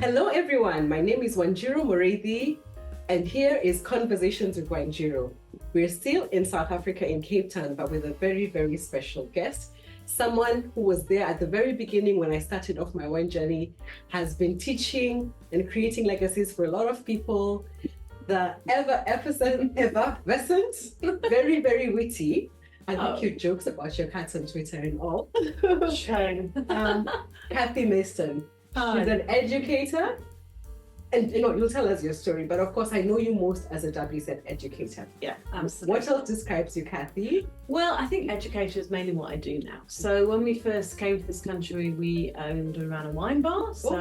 Hello everyone, my name is WINENJIRU Mureithi, and here is Conversations with WINENJIRU. We're still in South Africa in Cape Town, but with a very, very special guest. Someone who was there at the very beginning when I started off my wine journey, has been teaching and creating legacies for a lot of people. The effervescent, very, very witty. I think cute jokes about your cats on Twitter and all. Shame. Cathy Marston. She's an educator, and you'll tell us your story, but of course I know you most as a WSET educator. Yeah, absolutely. What else describes you, Cathy? Well, I think educator is mainly what I do now. So when we first came to this country, we owned and ran a wine bar. So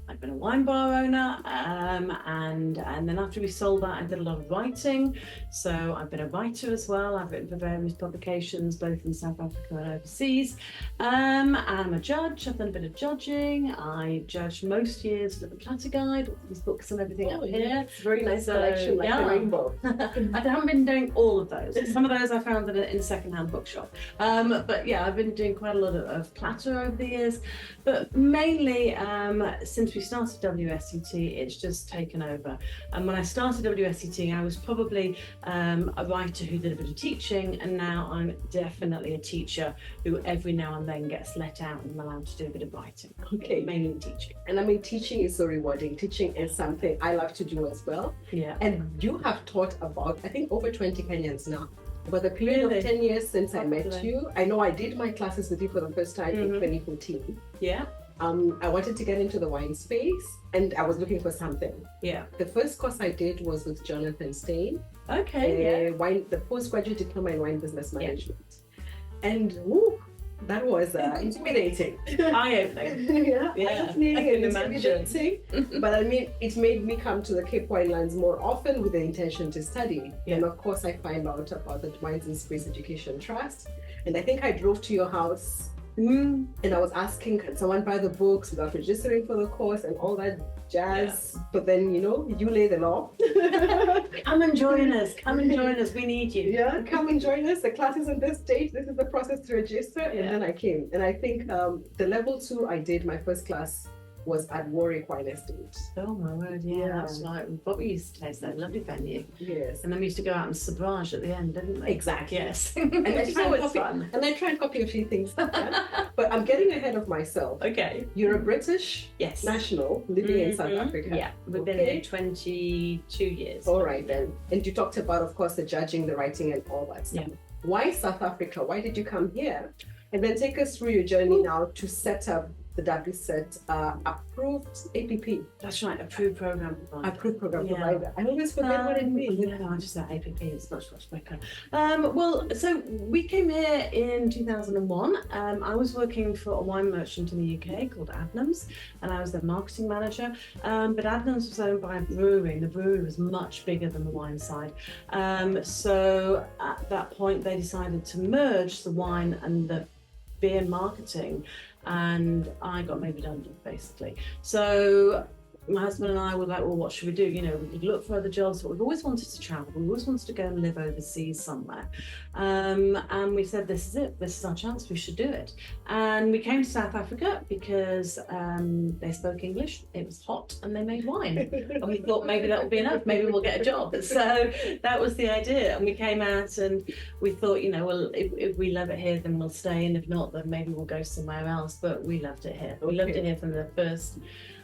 I've been a wine bar owner, and then after we sold that, I did a lot of writing. So I've been a writer as well. I've written for various publications, both in South Africa and overseas. I'm a judge. I've done a bit of judging. I judge most years for the Platter Guide, all these books and everything up here. It's a very nice collection, like the rainbow. I haven't been doing all of those. Some of those I found in a second-hand bookshop. But yeah, I've been doing quite a lot of Platter over the years. But mainly, since we started WSET, it's just taken over. And when I started WSET, I was probably a writer who did a bit of teaching, and now I'm definitely a teacher who every now and then gets let out and allowed to do a bit of writing. Okay. Mainly teaching. And I mean, teaching is so rewarding. Teaching is something I love to do as well. Yeah. And you have taught about, I think, over 20 Kenyans now. But the period of 10 years since I met you, I know I did my classes with you for the first time in 2014. Yeah. I wanted to get into the wine space, and I was looking for something. Yeah. The first course I did was with Jonathan Stein. Okay. The postgraduate diploma in wine business management. And woo, that was intimidating. Eye-opening. Eye-opening and intimidating. But I mean, it made me come to the Cape Winelands more often with the intention to study. And of course, I find out about the Wines in Space Education Trust. And I think I drove to your house. And I was asking, can someone buy the books without registering for the course and all that jazz? Yeah. But then, you lay the law. Come and join us. Come and join us. We need you. Yeah, come and join us. The class is on this date. This is the process to register. And then I came. And I think the level 2 I did, my first class, was at Warwick Wine Estate. Oh my word, that's right. What we used to taste that lovely venue. Yes. And then we used to go out and sabrage at the end, didn't we? Exactly. Yes. And I try and copy a few things. But I'm getting ahead of myself. Okay. You're a British national living in South Africa. Yeah, we've been here 22 years. All right then. And you talked about, of course, the judging, the writing and all that stuff. Yeah. Why South Africa? Why did you come here? And then take us through your journey now to set up the WSET approved APP. That's right, approved program provider. Approved program provider. I always forget what it means. No, I just said APP. It's much quicker. Well, so we came here in 2001. I was working for a wine merchant in the UK called Adnams, and I was their marketing manager. But Adnams was owned by a brewery, and the brewery was much bigger than the wine side. So at that point, they decided to merge the wine and the beer marketing, and I got made redundant basically. So my husband and I were like, well, what should we do? We could look for other jobs, but we've always wanted to travel. We always wanted to go and live overseas somewhere. And we said, this is it. This is our chance. We should do it. And we came to South Africa because they spoke English. It was hot and they made wine. And we thought maybe that would be enough. Maybe we'll get a job. So that was the idea. And we came out and we thought, well, if we love it here, then we'll stay. And if not, then maybe we'll go somewhere else. But we loved it here. We loved it here from the first.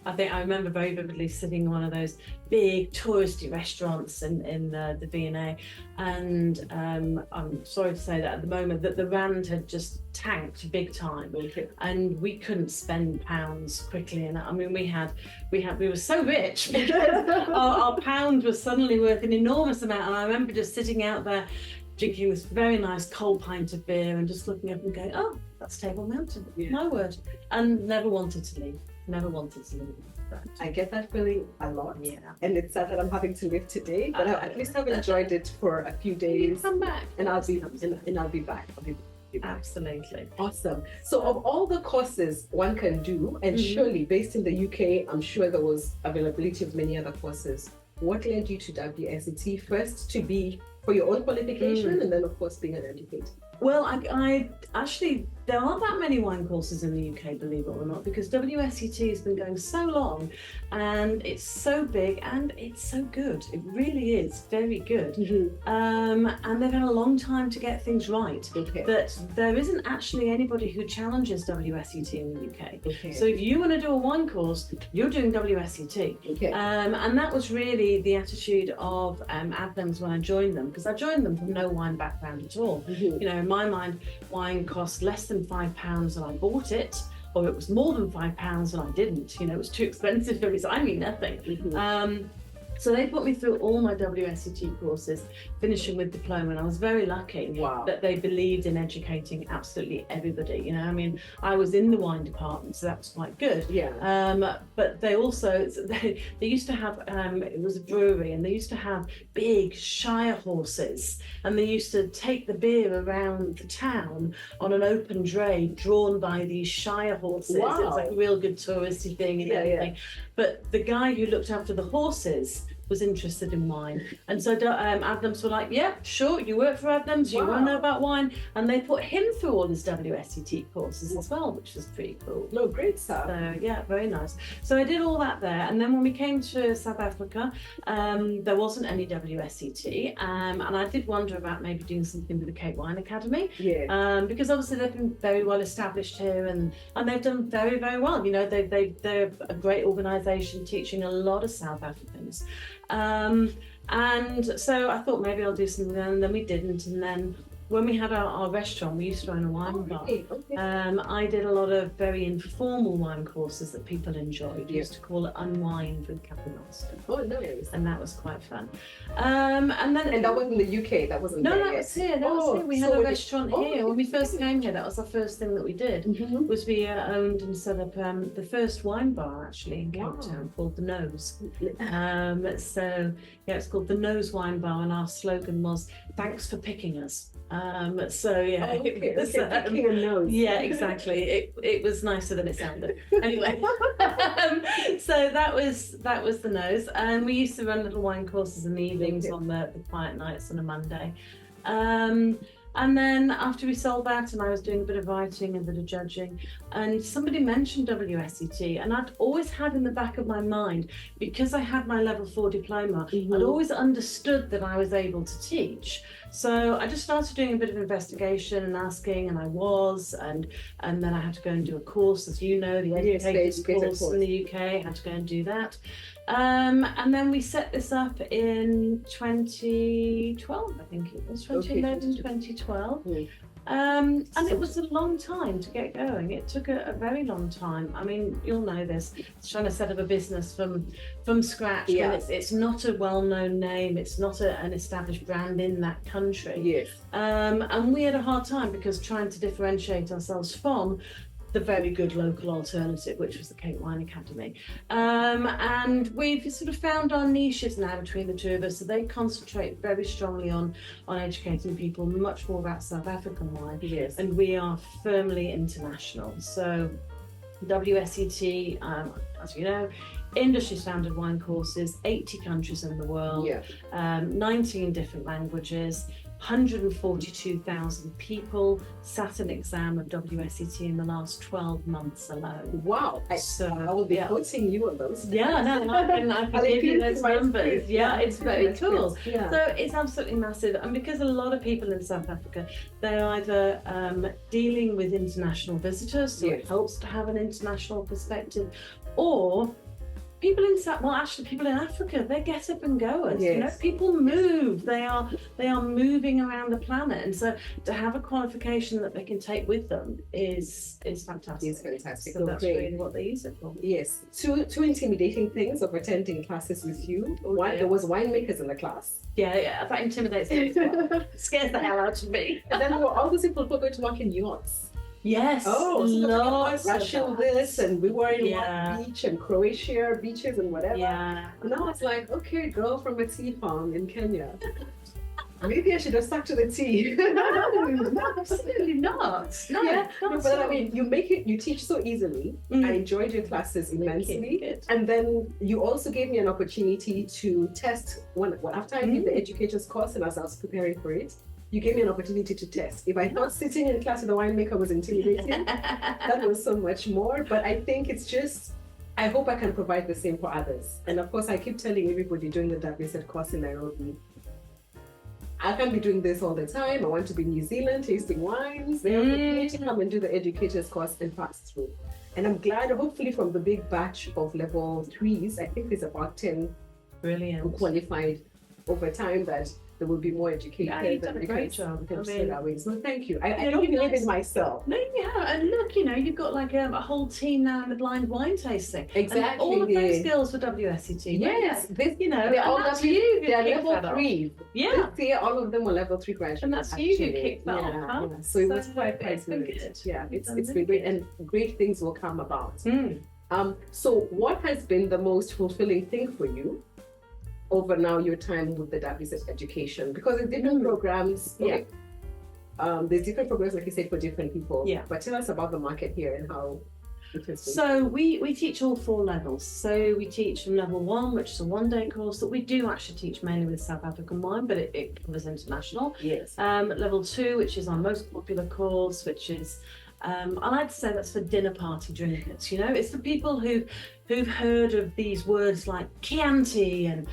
I think I remember very vividly sitting in one of those big touristy restaurants in the V&A, and I'm sorry to say that at the moment that the rand had just tanked big time, and we couldn't spend pounds quickly enough. I mean, we were so rich because our pound was suddenly worth an enormous amount, and I remember just sitting out there drinking this very nice cold pint of beer and just looking up and going, oh, that's Table Mountain, my word, and never wanted to leave. I get that feeling a lot. Yeah. And it's sad that I'm having to leave today, but at least I've enjoyed it for a few days. Come back. And I'll be back. Absolutely. Awesome. So of all the courses one can do, and surely based in the UK, I'm sure there was availability of many other courses. What led you to WSET first to be for your own qualification and then of course being an educator? Well, I actually there aren't that many wine courses in the UK, believe it or not, because WSET has been going so long and it's so big and it's so good. It really is very good. And they've had a long time to get things right. But there isn't actually anybody who challenges WSET in the UK. So if you want to do a wine course, you're doing WSET. And that was really the attitude of Adnams when I joined them, because I joined them from no wine background at all. You know, in my mind, wine cost less than £5 and I bought it, or it was more than £5 and I didn't. You know, it was too expensive for me, so I mean nothing. So they put me through all my WSET courses, finishing with diploma, and I was very lucky that they believed in educating absolutely everybody. You know, I mean, I was in the wine department, so that was quite good. But they also, they used to have, it was a brewery, and they used to have big Shire horses, and they used to take the beer around the town on an open dray drawn by these Shire horses. It was like a real good touristy thing and everything. But the guy who looked after the horses was interested in wine, and so Adnams were like, yeah, sure, you work for Adnams, you want to know about wine, and they put him through all his WSET courses as well, which was pretty cool. No, great stuff. So yeah, very nice. So I did all that there, and then when we came to South Africa, there wasn't any WSET, and I did wonder about maybe doing something with the Cape Wine Academy, because obviously they've been very well established here, and they've done very, very well. You know, they're a great organisation teaching a lot of South Africans. And so I thought maybe I'll do something, and then we didn't. And then when we had our restaurant, we used to own a wine bar. I did a lot of very informal wine courses that people enjoyed. We used to call it Unwind with Cathy Marston. Oh, nice. And that was quite fun. And that wasn't in the UK, that wasn't No, there that yet. was here. That was here. We had a restaurant here. When we first came here, that was the first thing that we did, was we owned and set up the first wine bar actually in Cape Town, called The Nose. So yeah, it's called The Nose Wine Bar, and our slogan was, "Thanks for picking us." So yeah, picking a nose. Yeah, exactly. It was nicer than it sounded. Anyway, so that was The Nose, and we used to run little wine courses in the evenings on the quiet nights on a Monday. And then after we sold that, and I was doing a bit of writing and a bit of judging, and somebody mentioned WSET, and I'd always had in the back of my mind, because I had my level 4 diploma, I'd always understood that I was able to teach. So I just started doing a bit of investigation and asking, and I was, and then I had to go and do a course, as you know, the Educators Course in the UK. I had to go and do that. And then we set this up in 2012, I think it was, 2011, 2012. And it was a long time to get going. It took a very long time. I mean, you'll know this. It's trying to set up a business from scratch. When it's not a well-known name. It's not an established brand in that country. And we had a hard time, because trying to differentiate ourselves from the very good local alternative, which was the Cape Wine Academy. And we've sort of found our niches now between the two of us. So they concentrate very strongly on educating people much more about South African wine. And we are firmly international. So WSET, as you know, industry standard wine courses, 80 countries in the world, 19 different languages, 142,000 people sat an exam of WSET in the last 12 months alone. Wow. I will be quoting you on those. Yeah, no, I can give you those numbers. Yeah, it's very cool. So it's absolutely massive. And because a lot of people in South Africa, they're either dealing with international visitors, so it helps to have an international perspective, or people in Africa, they're get up and goers. You know, people move. They are moving around the planet, and so to have a qualification that they can take with them is fantastic. It's fantastic. So that's really what they use it for. Yes. Two intimidating things of attending classes with you. One, there was winemakers in the class. Yeah, that intimidates me as well. Scares the hell out of me. And then there were all those people who were going to work in yachts. Yes. Oh, lots Russian this, and we were in one beach, and Croatia beaches and whatever. And I was like, okay, girl from a tea farm in Kenya. Maybe I should have stuck to the tea. No, absolutely not. But I mean, you teach so easily. I enjoyed your classes immensely. And then you also gave me an opportunity to test after I did the Educators Course, and as I was preparing for it, you gave me an opportunity to test. If I thought sitting in class with a winemaker was intimidating, that was so much more. But I think it's just, I hope I can provide the same for others. And of course, I keep telling everybody doing the WSET course in Nairobi, I can't be doing this all the time. I want to be in New Zealand tasting wines. They have to come and do the educators course and pass through. And I'm glad, hopefully from the big batch of level 3s, I think there's about 10 who qualified over time, that there will be more educators. Yeah, you've done a great job. So thank you. I don't believe in myself. No, yeah, and look, you've got like a whole team now in the blind wine tasting. Exactly. And all of those skills for WSET. Yes, this, they're all they're level 3. Yeah. This year, all of them were level 3 graduates. And that's you who kicked that off, huh? Yeah. So it was quite good. Yeah, it's been great, and great things will come about. So what has been the most fulfilling thing for you over now your time with the WSET education? Because there's different programs. There's different programs, like you said, for different people. Yeah. But tell us about the market here and how it has been. So we teach all 4 levels. So we teach from level 1, which is a 1-day course that we do actually teach mainly with South African wine, but it covers international. Yes. Level 2, which is our most popular course, which is I like to say that's for dinner party drinkers. It's the people who've heard of these words like Chianti and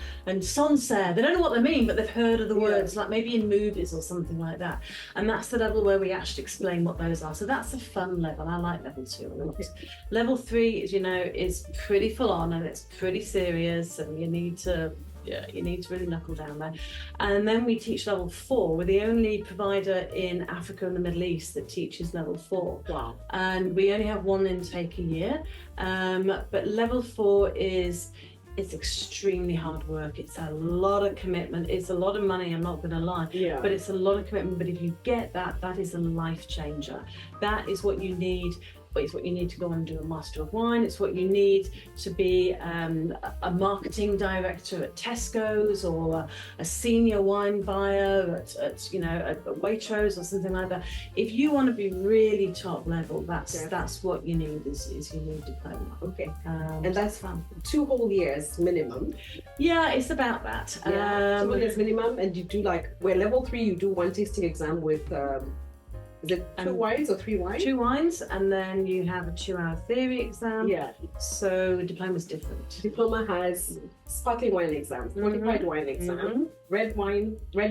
Sancerre. They don't know what they mean, but they've heard of the words, like maybe in movies or something like that. And that's the level where we actually explain what those are. So that's a fun level. I like level 2 a lot. Level 3 is, is pretty full on, and it's pretty serious, and you need to really knuckle down there. And then we teach level 4. We're the only provider in Africa and the Middle East that teaches level 4. Wow. And we only have 1 intake a year. But level 4 it's extremely hard work. It's a lot of commitment. It's a lot of money, I'm not going to lie. Yeah. But it's a lot of commitment. But if you get that, that is a life changer. That is what you need. It's what you need to go and do a Master of Wine. It's what you need to be a marketing director at Tesco's, or a senior wine buyer at Waitrose or something like that. If you want to be really top level, that's what you need is you need diploma. Okay. And that's fun. 2 whole years minimum. Yeah, it's about that. 2 whole years minimum, and you do where level 3 you do 1 tasting exam with. Is it 2 wines or 3 wines? 2 wines, and then you have a 2-hour theory exam. Yeah. So diploma's different. Diploma has sparkling wine exam, fortified wine exam, red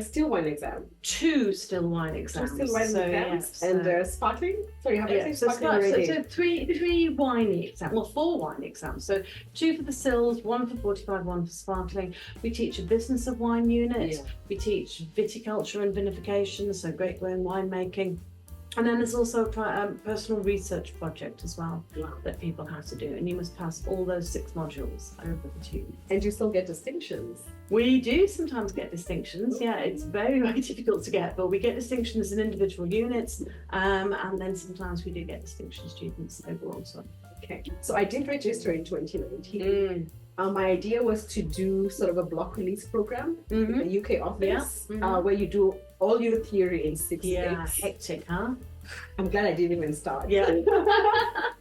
still wine exam. 2 still wine exams. 2 still wine exams. And sparkling? Sorry, have I said sparkling already? So 3 wine exams, 4 wine exams. So 2 for the stills, 1 for fortified, 1 for sparkling. We teach a business of wine unit. Yeah. We teach viticulture and vinification, so grape growing winemaking. And then there's also a personal research project as well that people have to do, and you must pass all those 6 modules over the 2. And you still get distinctions? We do sometimes get distinctions. Yeah, it's very, very difficult to get, but we get distinctions in individual units, and then sometimes we do get distinction students overall. So. Okay, so I did register in 2019. My idea was to do sort of a block release program in the UK office, where you do all your theory in 6 weeks. Yeah, hectic, huh? I'm glad I didn't even start. Yeah.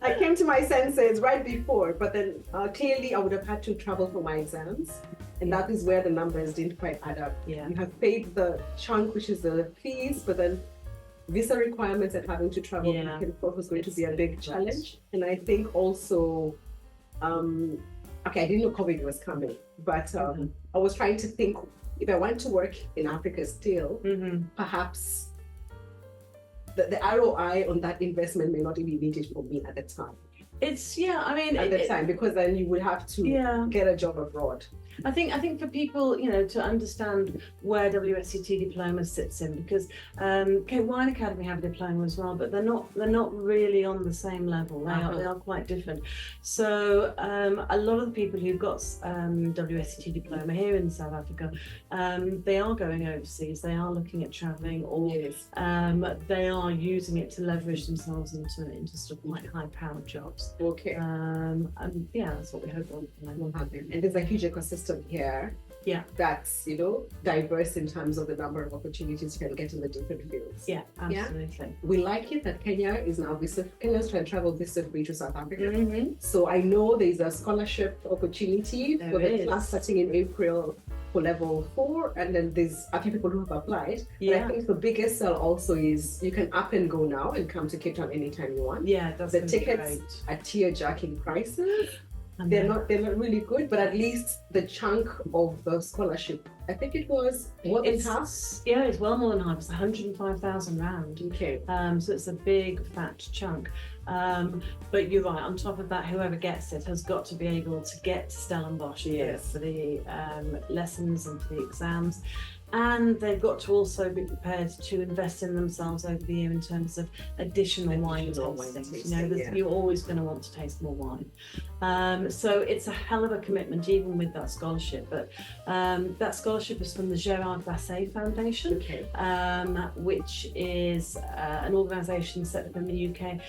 I came to my senses right before, but then clearly I would have had to travel for my exams, and that is where the numbers didn't quite add up. Yeah. You have paid the chunk, which is the fees, but then visa requirements and having to travel back and forth was going to be a big challenge. And I think also, I didn't know COVID was coming, but I was trying to think, if I want to work in Africa still, perhaps the ROI on that investment may not even be needed for me at the time. At the time, because then you would have to get a job abroad. I think for people, to understand where WSET diploma sits in, because Wine Academy have a diploma as well, but they're not really on the same level. They are quite different. So a lot of the people who've got WSET diploma here in South Africa, they are going overseas. They are looking at travelling, or they are using it to leverage themselves into sort of like high-powered jobs. Okay. And that's what we hope will happen. And there's a huge ecosystem here that's diverse in terms of the number of opportunities you can get in the different fields. Absolutely. We like it that Kenya is now Kenyans can travel visa-free to South Africa. So I know there's a scholarship opportunity for the class starting in April for for level 4, and then there's a few people who have applied. Yeah. But I think the biggest sell also is you can up and go now and come to Cape Town anytime you want. Yeah, that's The tickets are tear-jerking prices. They're not really good, but at least the chunk of the scholarship, I think it was more than half. Yeah, it's well more than half. It's 105,000 rand. Okay. So it's a big fat chunk. But you're right. On top of that, whoever gets it has got to be able to get to Stellenbosch for the lessons and for the exams. And they've got to also be prepared to invest in themselves over the year in terms of additional wine tastings. You know, you're always going to want to taste more wine. So it's a hell of a commitment, even with that scholarship. But that scholarship is from the Gerard Basset Foundation, which is an organisation set up in the UK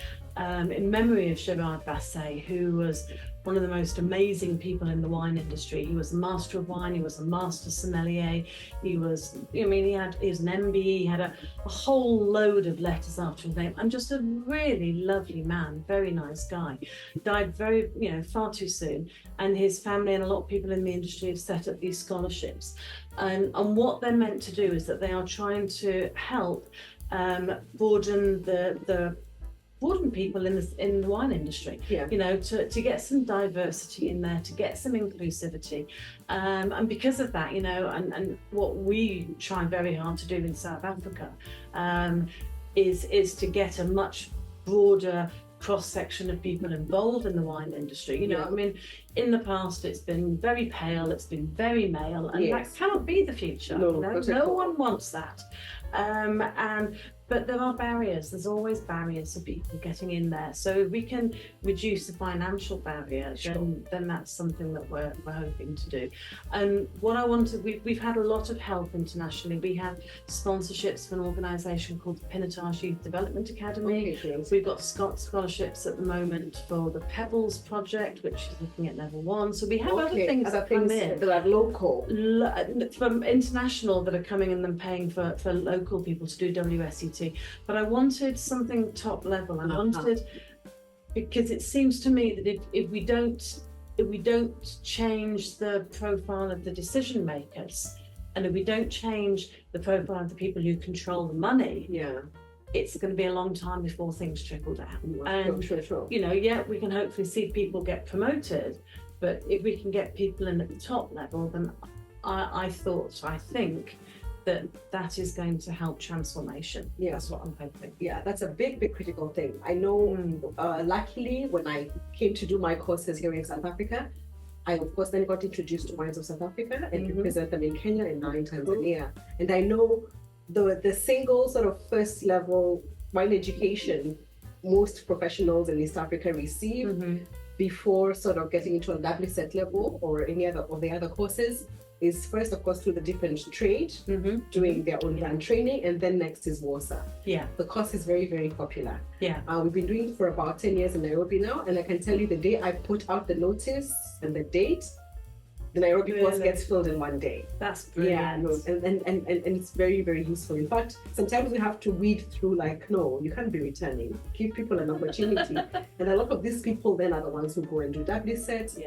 in memory of Gerard Basset, who was one of the most amazing people in the wine industry. He was a master of wine, he was a master sommelier, he was an MBE, he had a whole load of letters after his name, and just a really lovely man, very nice guy. Died far too soon, and his family and a lot of people in the industry have set up these scholarships. And what they're meant to do is that they are trying to help broaden people in the wine industry, to get some diversity in there, to get some inclusivity, and because of that, and what we try very hard to do in South Africa is to get a much broader cross-section of people involved in the wine industry. I mean, in the past it's been very pale, it's been very male, and that cannot be the future. No one wants that. But there are barriers. There's always barriers for people getting in there. So if we can reduce the financial barrier, then that's something that we're hoping to do. And what I wanted, we've had a lot of help internationally. We have sponsorships from an organisation called the Pinotage Youth Development Academy. We've got scholarships at the moment for the Pebbles project, which is looking at level 1. So we have other things that come in that are local, from international, that are coming in and paying for local people to do WSET. But I wanted something top level. I wanted, because it seems to me that if we don't change the profile of the decision makers, and if we don't change the profile of the people who control the money, it's going to be a long time before things trickle down. We can hopefully see people get promoted, but if we can get people in at the top level, then I think that is going to help transformation. That's what I'm hoping. That's a big critical thing. I know, luckily, when I came to do my courses here in South Africa, I of course then got introduced to wines of South Africa and represent them in Kenya and now in Tanzania. And I know the single sort of first level wine education most professionals in East Africa receive before sort of getting into a WSET level or any other of the other courses is first, of course, through the different trade, doing their own brand training, and then next is WSET. The course is very popular. We've been doing it for about 10 years in Nairobi now, and I can tell you the day I put out the notice and the date, the Nairobi course gets filled in one day. That's brilliant. And it's very useful. In fact, sometimes we have to weed through no, you can't be returning. Give people an opportunity. And a lot of these people then are the ones who go and do WSET.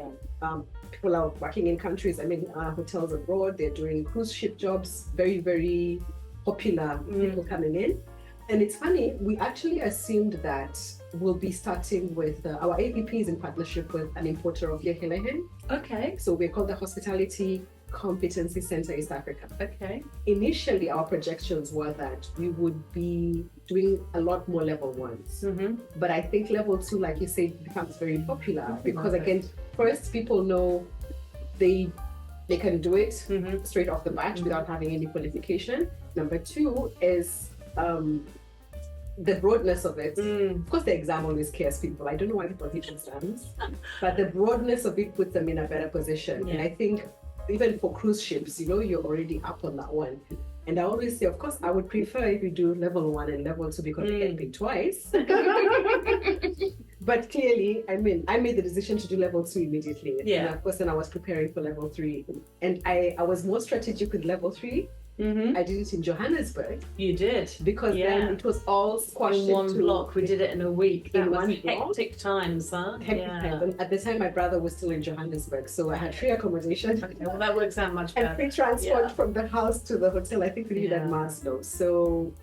People are working in countries, hotels abroad, they're doing cruise ship jobs, very popular people coming in. And it's funny, we actually assumed that we'll be starting with our AVPs in partnership with an importer of Yekelehen. So we're called the Hospitality Competency Center East Africa. Initially, our projections were that we would be doing a lot more level 1s. But I think level 2, like you said, becomes very popular because again, first, people know they can do it straight off the bat without having any qualification. Number 2 is the broadness of it. Of course, the exam always scares people. I don't know why people teach exams, but the broadness of it puts them in a better position. And I think even for cruise ships, you're already up on that one. And I always say, of course, I would prefer if you do level 1 and level 2 because you get paid twice. But clearly, I made the decision to do level 2 immediately. And of course, then I was preparing for level 3. And I was more strategic with level 3 Mm-hmm. I did it in Johannesburg You did. because then it was all squashed in one into block. We did it in a week. That in was one hectic times, huh? hectic times. And at the time, my brother was still in Johannesburg, so I had free accommodation. Okay, well, that works out much better. And free transport from the house to the hotel. I think we did at Maslow. So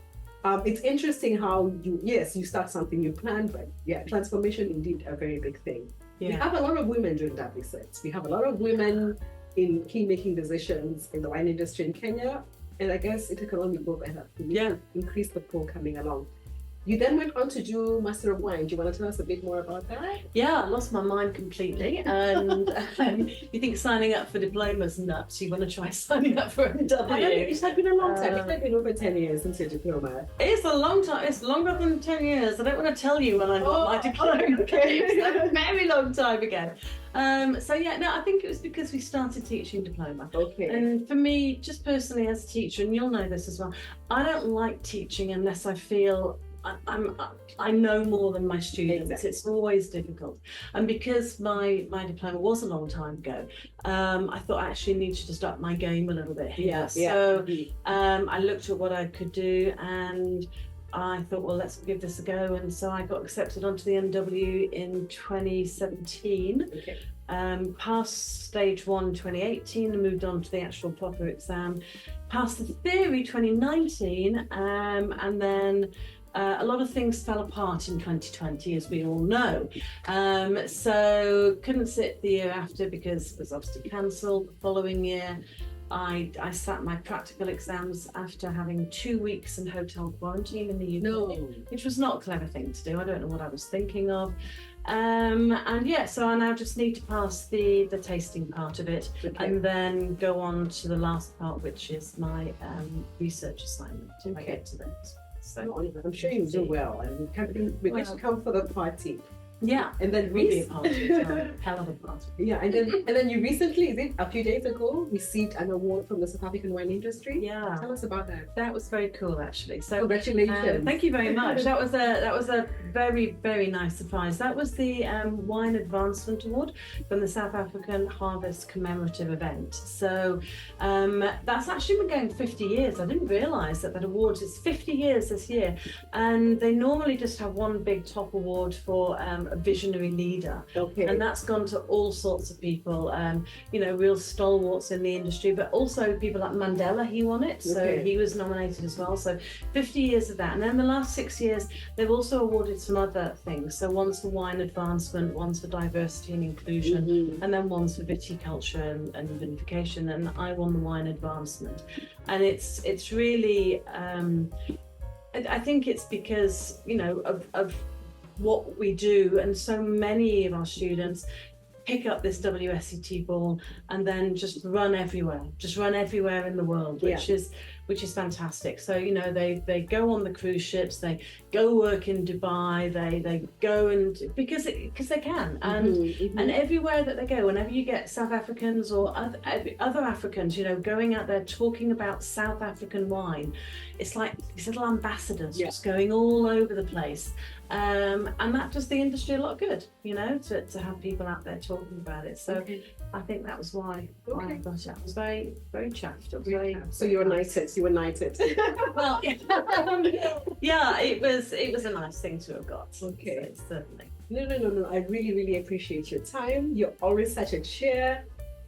it's interesting how you start something you plan, but transformation indeed a very big thing. We have a lot of women doing WSET. We have a lot of women in key making decisions in the wine industry in Kenya, and I guess it can only go better. Increase the pool coming along. You then went on to do Master of Wine. Do you want to tell us a bit more about that? Yeah, I lost my mind completely. And you think signing up for diplomas nuts, you want to try signing up for a W. It's been a long time. It's been over 10 years since your diploma. It's a long time. It's longer than 10 years. I don't want to tell you when I got my diploma. Okay. It's a very long time ago. I think it was because we started teaching diploma. Okay. And for me, just personally as a teacher, and you'll know this as well, I don't like teaching unless I feel I know more than my students. Exactly. It's always difficult. And because my diploma was a long time ago, I thought I actually needed to start my game a little bit here. I looked at what I could do, and I thought, well, let's give this a go. And so I got accepted onto the NW in 2017. Okay. Passed stage 1 2018 and moved on to the actual proper exam. Passed the theory 2019, and then a lot of things fell apart in 2020, as we all know. So couldn't sit the year after because it was obviously cancelled. The following year, I sat my practical exams after having 2 weeks in hotel quarantine in the UK, which was not a clever thing to do. I don't know what I was thinking of. So I now just need to pass the tasting part of it, and then go on to the last part, which is my research assignment if I get to that. So I'm sure you do well, and we're going to come for the party. Yeah, and then really a party, hell of a party. Yeah, and then you recently, is it a few days ago, received an award from the South African wine industry? Yeah, tell us about that. That was very cool, actually. So congratulations! Thank you very much. That was a very, very nice surprise. That was the Wine Advancement Award from the South African Harvest Commemorative Event. So that's actually been going 50 years. I didn't realise that award is 50 years this year, and they normally just have one big top award for a visionary leader, and that's gone to all sorts of people, real stalwarts in the industry, but also people like Mandela. He won it, so he was nominated as well. So 50 years of that, and then the last 6 years they've also awarded some other things. So one's for wine advancement, one's for diversity and inclusion, and then one's for viticulture and vinification. And I won the wine advancement, and it's really I think it's because of what we do, and so many of our students pick up this WSET ball and then just run everywhere in the world, which is fantastic. So they go on the cruise ships, they go work in Dubai, they go and because they can, and everywhere that they go, whenever you get South Africans or other Africans, going out there talking about South African wine, it's like these little ambassadors just going all over the place. And that does the industry a lot of good, to have people out there talking about it. So I think that was why I got it. I was very, very chuffed. So you were knighted. You were knighted. Well, yeah, it was a nice thing to have got. Okay, so, certainly. No. I really, really appreciate your time. You're always such a cheer.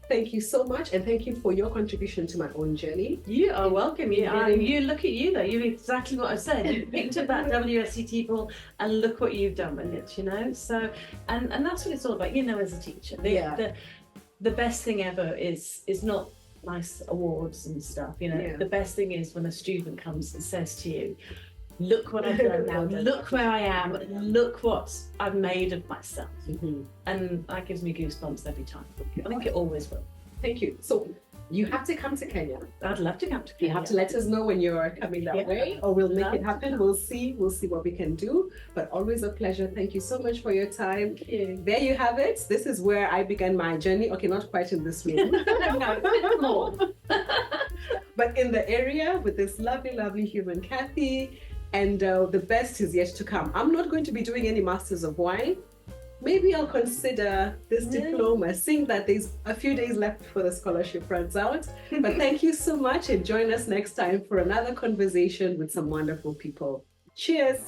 Thank you so much, and thank you for your contribution to my own journey. You are welcome. You look at you though. You're exactly what I said. You picked up that WSET ball, and look what you've done with it. So, and that's what it's all about. As a teacher, the best thing ever is not nice awards and stuff. The best thing is when a student comes and says to you, look what I've done now, look where I am, look what I've made of myself. And that gives me goosebumps every time. I think it always will. Thank you. So you have to come to Kenya. I'd love to come to Kenya. You have to let us know when you're coming that way, or we'll make it happen. We'll see what we can do. But always a pleasure. Thank you so much for your time. There you have it. This is where I began my journey. Okay, not quite in this room. No, but in the area with this lovely, lovely human Cathy. And the best is yet to come. I'm not going to be doing any Masters of Wine, maybe I'll consider this diploma, seeing that there's a few days left before the scholarship runs out. But thank you so much, and join us next time for another conversation with some wonderful people. Cheers.